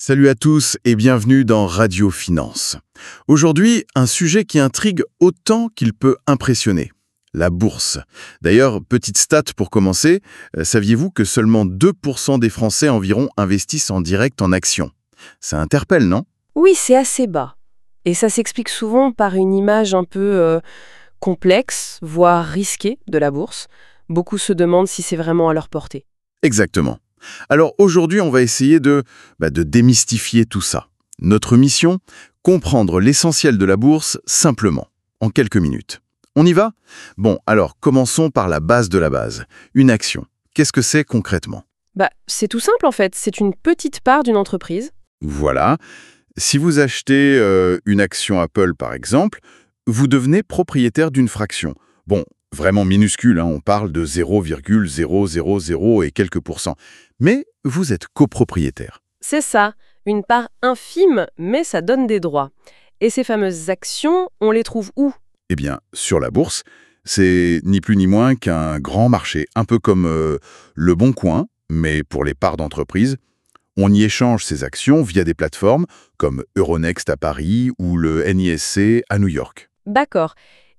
Salut à tous et bienvenue dans Radio Finance. Aujourd'hui, un sujet qui intrigue autant qu'il peut impressionner. La bourse. D'ailleurs, petite stat pour commencer, saviez-vous que seulement 2% des Français environ investissent en direct en actions? Ça interpelle, non? Oui, c'est assez bas. Et ça s'explique souvent par une image un peu complexe, voire risquée de la bourse. Beaucoup se demandent si c'est vraiment à leur portée. Exactement. Alors aujourd'hui, on va essayer de démystifier tout ça. Notre mission, comprendre l'essentiel de la bourse simplement, en quelques minutes. On y va? Bon, alors commençons par la base de la base. Une action. Qu'est-ce que c'est concrètement? C'est tout simple en fait. C'est une petite part d'une entreprise. Voilà. Si vous achetez une action Apple, par exemple, vous devenez propriétaire d'une fraction. Bon, vraiment minuscule, hein, on parle de 0,000 et quelques pourcents. Mais vous êtes copropriétaire. C'est ça, une part infime, mais ça donne des droits. Et ces fameuses actions, on les trouve où? Eh bien, sur la bourse, c'est ni plus ni moins qu'un grand marché, un peu comme le Bon Coin, mais pour les parts d'entreprise. On y échange ses actions via des plateformes comme Euronext à Paris ou le NYSE à New York. D'accord.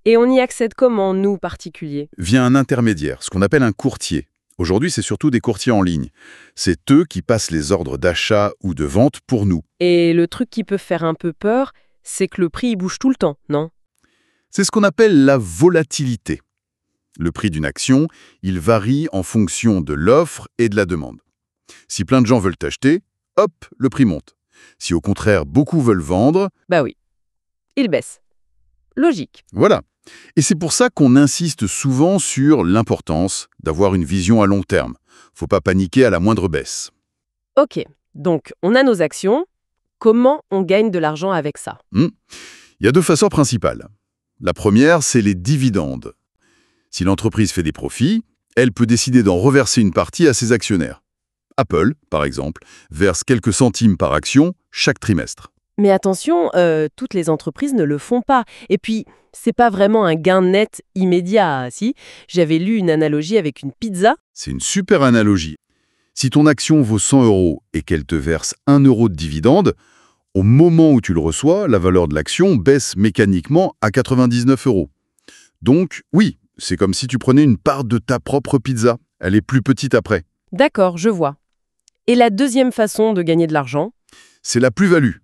Et on y accède comment, nous, particuliers? Via un intermédiaire, ce qu'on appelle un courtier. Aujourd'hui, c'est surtout des courtiers en ligne. C'est eux qui passent les ordres d'achat ou de vente pour nous. Et le truc qui peut faire un peu peur, c'est que le prix il bouge tout le temps, non? C'est ce qu'on appelle la volatilité. Le prix d'une action, il varie en fonction de l'offre et de la demande. Si plein de gens veulent acheter, hop, le prix monte. Si au contraire, beaucoup veulent vendre, Bah oui, il baisse. Logique. voilà. Et c'est pour ça qu'on insiste souvent sur l'importance d'avoir une vision à long terme. Faut pas paniquer à la moindre baisse. Ok, donc on a nos actions. Comment on gagne de l'argent avec ça? Il y a deux façons principales. La première, c'est les dividendes. Si l'entreprise fait des profits, elle peut décider d'en reverser une partie à ses actionnaires. Apple, par exemple, verse quelques centimes par action chaque trimestre. Mais attention, toutes les entreprises ne le font pas. Et puis, c'est pas vraiment un gain net immédiat, si? J'avais lu une analogie avec une pizza. C'est une super analogie. Si ton action vaut 100 € et qu'elle te verse 1 € de dividende, au moment où tu le reçois, la valeur de l'action baisse mécaniquement à 99 €. Donc, oui, c'est comme si tu prenais une part de ta propre pizza. Elle est plus petite après. D'accord, je vois. Et la deuxième façon de gagner de l'argent? C'est la plus-value.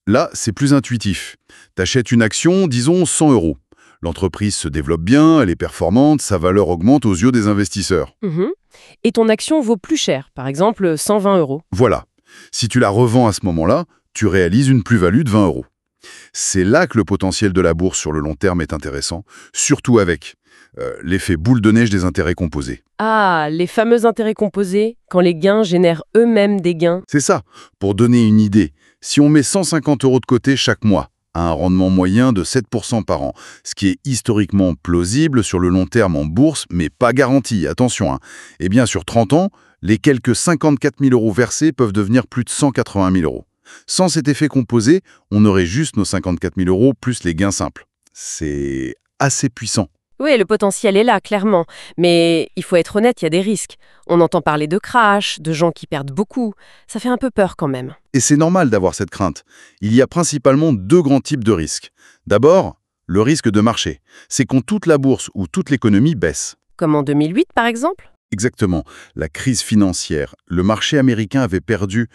Là, c'est plus intuitif. T'achètes une action, disons 100 €. L'entreprise se développe bien, elle est performante, sa valeur augmente aux yeux des investisseurs. Mhm. Et ton action vaut plus cher, par exemple 120 €. Voilà. Si tu la revends à ce moment-là, tu réalises une plus-value de 20 €. C'est là que le potentiel de la bourse sur le long terme est intéressant, surtout avec l'effet boule de neige des intérêts composés. Ah, les fameux intérêts composés, quand les gains génèrent eux-mêmes des gains. C'est ça. Pour donner une idée, si on met 150 € de côté chaque mois, à un rendement moyen de 7% par an, ce qui est historiquement plausible sur le long terme en bourse, mais pas garanti, attention. Eh bien, sur 30 ans, les quelques 54 000 € versés peuvent devenir plus de 180 000 €. Sans cet effet composé, on aurait juste nos 54 000 € plus les gains simples. C'est assez puissant. Oui, le potentiel est là, clairement. Mais il faut être honnête, il y a des risques. On entend parler de crash, de gens qui perdent beaucoup. Ça fait un peu peur quand même. Et c'est normal d'avoir cette crainte. Il y a principalement deux grands types de risques. D'abord, le risque de marché. C'est quand toute la bourse ou toute l'économie baisse. Comme en 2008, par exemple? Exactement. La crise financière. Le marché américain avait perdu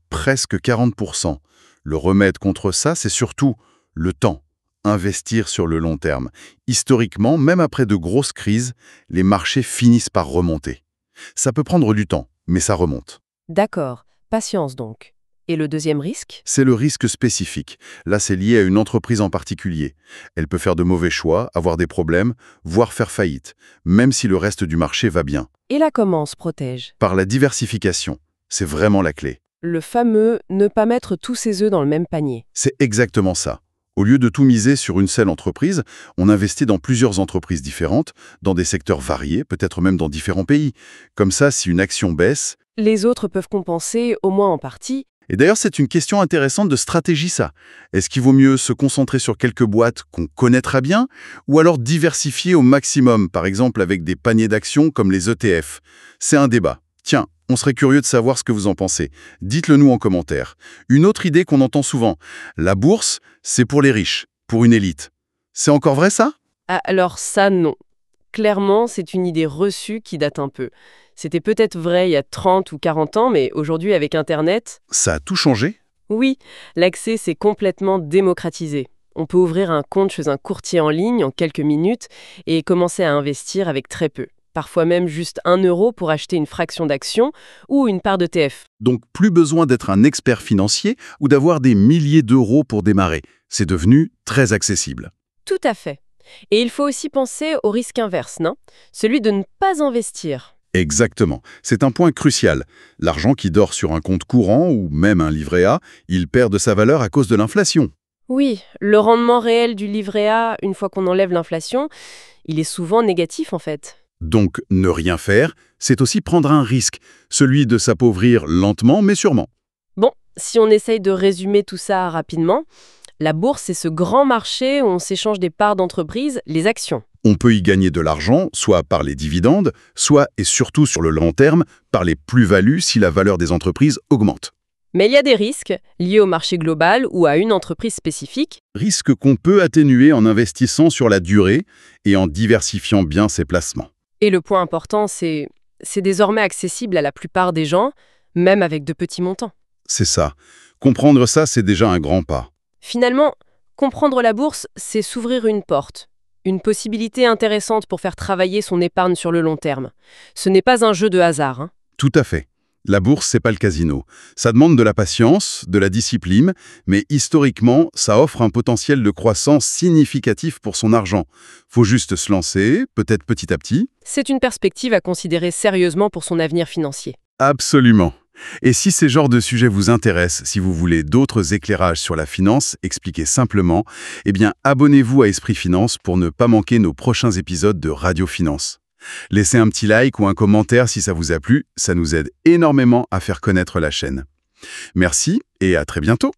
presque 40%. Le remède contre ça, c'est surtout le temps. Investir sur le long terme. Historiquement, même après de grosses crises, les marchés finissent par remonter. Ça peut prendre du temps, mais ça remonte. D'accord. Patience donc. Et le deuxième risque? C'est le risque spécifique. Là, c'est lié à une entreprise en particulier. Elle peut faire de mauvais choix, avoir des problèmes, voire faire faillite, même si le reste du marché va bien. Et là, comment on se protège? Par la diversification. C'est vraiment la clé. Le fameux ne pas mettre tous ses œufs dans le même panier. C'est exactement ça. Au lieu de tout miser sur une seule entreprise, on investit dans plusieurs entreprises différentes, dans des secteurs variés, peut-être même dans différents pays. Comme ça, si une action baisse... Les autres peuvent compenser, au moins en partie. Et d'ailleurs, c'est une question intéressante de stratégie, ça. Est-ce qu'il vaut mieux se concentrer sur quelques boîtes qu'on connaît très bien, ou alors diversifier au maximum, par exemple avec des paniers d'actions comme les ETF? C'est un débat. Tiens, on serait curieux de savoir ce que vous en pensez. Dites-le nous en commentaire. Une autre idée qu'on entend souvent, la bourse, c'est pour les riches, pour une élite. C'est encore vrai ça? Ah, alors ça, non. Clairement, c'est une idée reçue qui date un peu. C'était peut-être vrai il y a 30 ou 40 ans, mais aujourd'hui, avec Internet, Ça a tout changé? oui, l'accès s'est complètement démocratisé. On peut ouvrir un compte chez un courtier en ligne en quelques minutes et commencer à investir avec très peu. Parfois même juste 1 € pour acheter une fraction d'action ou une part d'ETF. Donc plus besoin d'être un expert financier ou d'avoir des milliers d'euros pour démarrer. C'est devenu très accessible. Tout à fait. Et il faut aussi penser au risque inverse, non? Celui de ne pas investir. Exactement. C'est un point crucial. L'argent qui dort sur un compte courant ou même un livret A, il perd de sa valeur à cause de l'inflation. Oui, le rendement réel du livret A, une fois qu'on enlève l'inflation, il est souvent négatif en fait. Donc ne rien faire, c'est aussi prendre un risque, celui de s'appauvrir lentement mais sûrement. Bon, si on essaye de résumer tout ça rapidement, la bourse, c'est ce grand marché où on s'échange des parts d'entreprise, les actions. On peut y gagner de l'argent, soit par les dividendes, soit et surtout sur le long terme, par les plus-values si la valeur des entreprises augmente. Mais il y a des risques liés au marché global ou à une entreprise spécifique. Risque qu'on peut atténuer en investissant sur la durée et en diversifiant bien ses placements. Et le point important, c'est désormais accessible à la plupart des gens, même avec de petits montants. C'est ça. Comprendre ça, c'est déjà un grand pas. Finalement, comprendre la bourse, c'est s'ouvrir une porte. Une possibilité intéressante pour faire travailler son épargne sur le long terme. Ce n'est pas un jeu de hasard, hein. Tout à fait. La bourse, c'est pas le casino. Ça demande de la patience, de la discipline, mais historiquement, ça offre un potentiel de croissance significatif pour son argent. Faut juste se lancer, peut-être petit à petit. C'est une perspective à considérer sérieusement pour son avenir financier. Absolument. Et si ces genres de sujets vous intéressent, si vous voulez d'autres éclairages sur la finance expliqués simplement, eh bien abonnez-vous à Esprit Finance pour ne pas manquer nos prochains épisodes de Radio Finance. Laissez un petit like ou un commentaire si ça vous a plu, ça nous aide énormément à faire connaître la chaîne. Merci et à très bientôt.